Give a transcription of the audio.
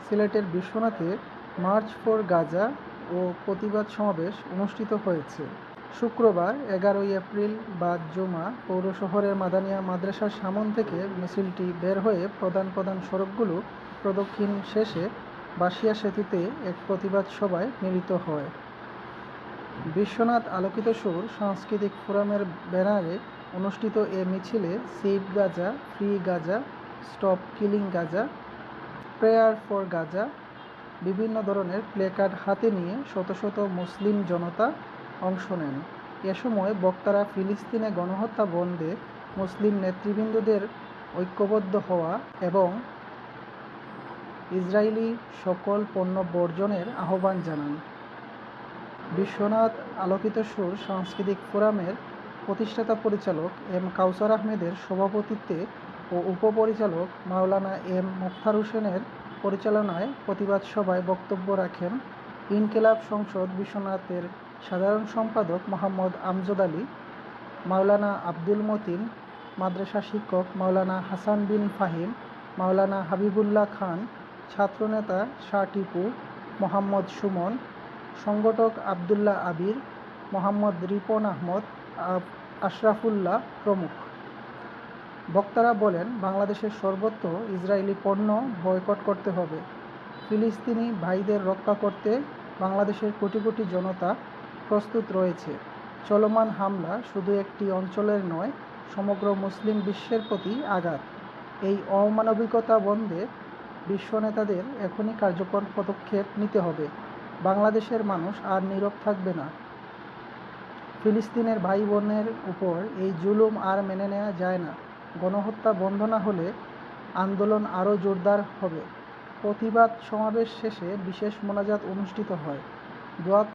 সিলেটের বিশ্বনাথে March for Gaza ও প্রতিবাদ সমাবেশ অনুষ্ঠিত হয়েছে। শুক্রবার 11 এপ্রিল বাদ জুমা পৌর শহরের মাদানিয়া মাদ্রাসার সামন থেকে মিছিলটি বের হয়ে প্রধান সড়কগুলো প্রদক্ষিণ শেষে বাসিয়া সেতুতে এক প্রতিবাদ সভায় মিলিত হয়। বিশ্বনাথ আলোকিত সুর সাংস্কৃতিক ফোরামের ব্যানারে অনুষ্ঠিত এ মিছিলে save Gaza, free Gaza, stop killing Gaza, prayer for Gaza বিভিন্ন ধরনের প্লেকার্ড হাতে নিয়ে শত শত মুসলিম জনতা অংশ নেন। এ সময় বক্তারা ফিলিস্তিনে গণহত্যা বন্ধে মুসলিম নেতৃবৃন্দদের ঐক্যবদ্ধ হওয়া এবং ইসরায়েলি সকল পণ্য বর্জনের আহ্বান জানান। বিশ্বনাথ আলোকিত সুর সাংস্কৃতিক ফোরামের প্রতিষ্ঠাতা পরিচালক এম কাউসার আহমেদের সভাপতিত্বে ও উপপরিচালক মাওলানা এম মুখতার হোসেনের পরিচালনায় প্রতিবাদ সভায় বক্তব্য রাখেন ইনকিলাব সংসদ বিশ্বনাথের সাধারণ সম্পাদক মোহাম্মদ আমজদ আলী, মাওলানা আব্দুল মতিন, মাদ্রাসা শিক্ষক মাওলানা হাসান বিন ফাহিম, মাওলানা হাবিবুল্লাহ খান, ছাত্রনেতা শাহ টিপু, মোহাম্মদ সুমন, সংগঠক আবদুল্লাহ আবির, মোহাম্মদ রিপন আহমদ, আশরাফুল্লাহ প্রমুখ। বক্তারা বলেন, বাংলাদেশের সর্বত্র ইসরায়েলি পণ্য বয়কট করতে হবে। ফিলিস্তিনি ভাইদের রক্ষা করতে বাংলাদেশের কোটি কোটি জনতা প্রস্তুত রয়েছে। চলমান হামলা শুধু একটি অঞ্চলের নয়, সমগ্র মুসলিম বিশ্বের প্রতি আঘাত। এই অমানবিকতা বন্ধে বিশ্ব নেতাদের এখনই কার্যকর পদক্ষেপ নিতে হবে। বাংলাদেশের মানুষ আর নীরব থাকবে না। ফিলিস্তিনের ভাই বোনের উপর এই জুলুম আর মেনে নেওয়া যায় না। গণহত্যা বন্ধ না হলে আন্দোলন আরও জোরদার হবে। প্রতিবাদ সমাবেশ শেষে বিশেষ মোনাজাত অনুষ্ঠিত হয়। দোয়া